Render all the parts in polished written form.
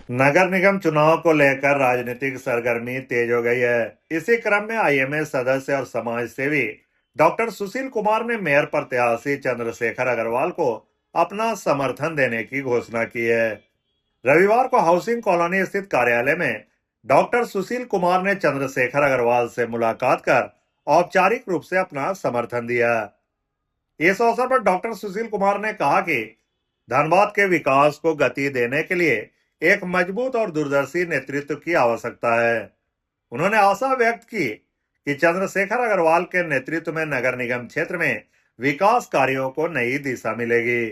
नगर निगम चुनाव को लेकर राजनीतिक सरगर्मी तेज हो गई है। इसी क्रम में आईएमए सदस्य और समाज सेवी डॉक्टर सुशील कुमार ने मेयर प्रत्याशी चंद्रशेखर अग्रवाल को अपना समर्थन देने की घोषणा की है। रविवार को हाउसिंग कॉलोनी स्थित कार्यालय में डॉक्टर सुशील कुमार ने चंद्रशेखर अग्रवाल से मुलाकात कर औपचारिक रूप से अपना समर्थन दिया। इस अवसर पर डॉक्टर सुशील कुमार ने कहा कि धनबाद के विकास को गति देने के लिए एक मजबूत और दूरदर्शी नेतृत्व की आवश्यकता है। उन्होंने आशा व्यक्त की कि चंद्रशेखर अग्रवाल के नेतृत्व में नगर निगम क्षेत्र में विकास कार्यों को नई दिशा मिलेगी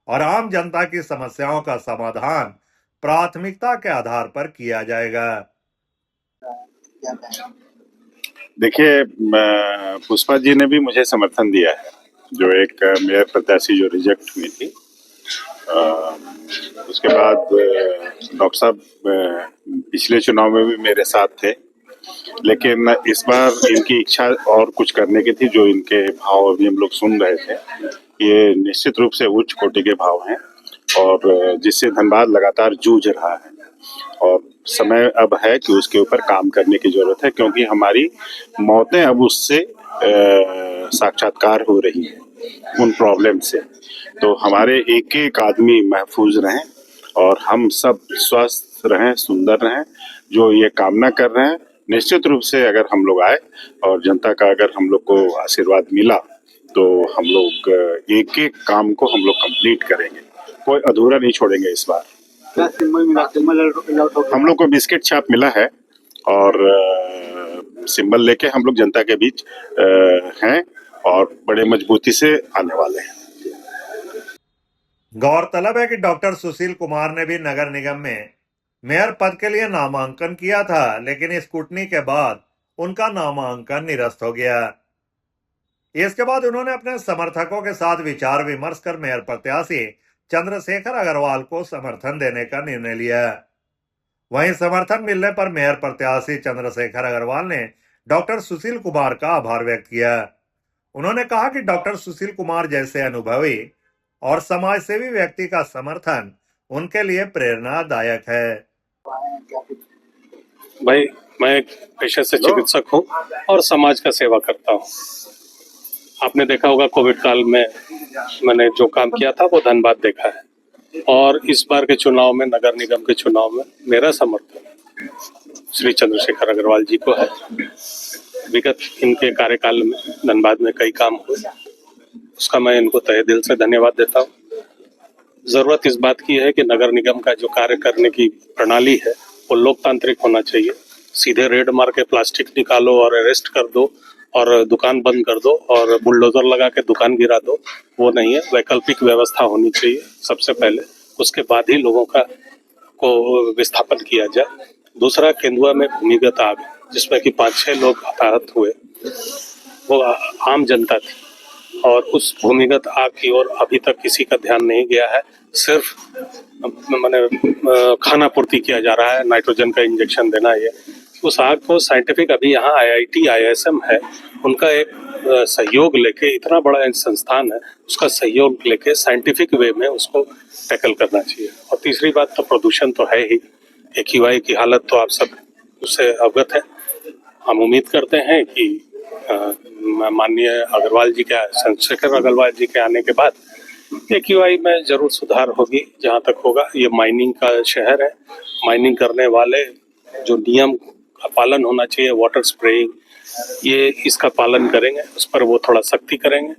और आम जनता की समस्याओं का समाधान प्राथमिकता के आधार पर किया जाएगा। देखिए, पुष्पा जी ने भी मुझे समर्थन दिया है, जो एक मेयर प्रत्याशी जो रिजेक्ट हुई थी। उसके बाद डॉक्टर साहब पिछले चुनाव में भी मेरे साथ थे, लेकिन इस बार इनकी इच्छा और कुछ करने की थी। जो इनके भाव अभी हम लोग सुन रहे थे, ये निश्चित रूप से उच्च कोटि के भाव हैं और जिससे धनबाद लगातार जूझ रहा है और समय अब है कि उसके ऊपर काम करने की जरूरत है, क्योंकि हमारी मौतें अब उससे साक्षात्कार हो रही है उन प्रॉब्लम से। तो हमारे एक एक आदमी महफूज रहें और हम सब स्वस्थ रहें, सुंदर रहें, जो ये कामना कर रहे हैं। निश्चित रूप से अगर हम लोग आए और जनता का अगर हम लोग को आशीर्वाद मिला तो हम लोग एक एक काम को हम लोग कंप्लीट करेंगे, कोई अधूरा नहीं छोड़ेंगे इस बार। हम लोग को बिस्किट छाप मिला है और सिंबल लेके हम लोग जनता के बीच हैं और बड़े मजबूती से आने वाले हैं। गौरतलब है कि डॉक्टर सुशील कुमार ने भी नगर निगम में मेयर पद के लिए नामांकन किया था, लेकिन स्क्रूटनी के बाद उनका नामांकन निरस्त हो गया। इसके बाद उन्होंने अपने समर्थकों के साथ विचार विमर्श कर मेयर प्रत्याशी चंद्रशेखर अग्रवाल को समर्थन देने का निर्णय लिया। वहीं समर्थन मिलने पर मेयर प्रत्याशी चंद्रशेखर अग्रवाल ने डॉक्टर सुशील कुमार का आभार व्यक्त किया। उन्होंने कहा कि डॉक्टर सुशील कुमार जैसे अनुभवी और समाजसेवी व्यक्ति का समर्थन उनके लिए प्रेरणादायक है। भाई, मैं एक पेशे से चिकित्सक हूँ और समाज का सेवा करता हूँ। आपने देखा होगा कोविड काल में मैंने जो काम किया था वो धनबाद देखा है, और इस बार के चुनाव में, नगर निगम के चुनाव में मेरा समर्थन श्री चंद्रशेखर अग्रवाल जी को है। विगत इनके कार्यकाल में धनबाद में कई काम हुए, उसका मैं इनको तहे दिल से धन्यवाद देता हूँ। जरूरत इस बात की है कि नगर निगम का जो कार्य करने की प्रणाली है वो लोकतांत्रिक होना चाहिए। सीधे रेड मार के प्लास्टिक निकालो और अरेस्ट कर दो और दुकान बंद कर दो और बुलडोजर लगा के दुकान गिरा दो, वो नहीं है। वैकल्पिक व्यवस्था होनी चाहिए सबसे पहले, उसके बाद ही लोगों का को विस्थापन किया जाए। दूसरा, केंदुआ में भूमिगत आग जिसमें कि 5-6 लोग हताहत हुए, वो आम जनता थी और उस भूमिगत आग की ओर अभी तक किसी का ध्यान नहीं गया है। सिर्फ मैंने खाना पूर्ति किया जा रहा है, नाइट्रोजन का इंजेक्शन देना। ये उस आग को साइंटिफिक, अभी यहाँ IIT ISM है, उनका एक सहयोग लेके, इतना बड़ा संस्थान है, उसका सहयोग लेके साइंटिफिक वे में उसको टैकल करना चाहिए। और तीसरी बात तो प्रदूषण तो है ही। AQI की हालत तो आप सब उससे अवगत है। हम उम्मीद करते हैं कि माननीय अग्रवाल जी के, चंद्रशेखर अग्रवाल जी के आने के बाद AQI में जरूर सुधार होगी। जहाँ तक होगा, ये माइनिंग का शहर है, माइनिंग करने वाले जो नियम का पालन होना चाहिए, वाटर स्प्रेइंग, ये इसका पालन करेंगे, उस पर वो थोड़ा सख्ती करेंगे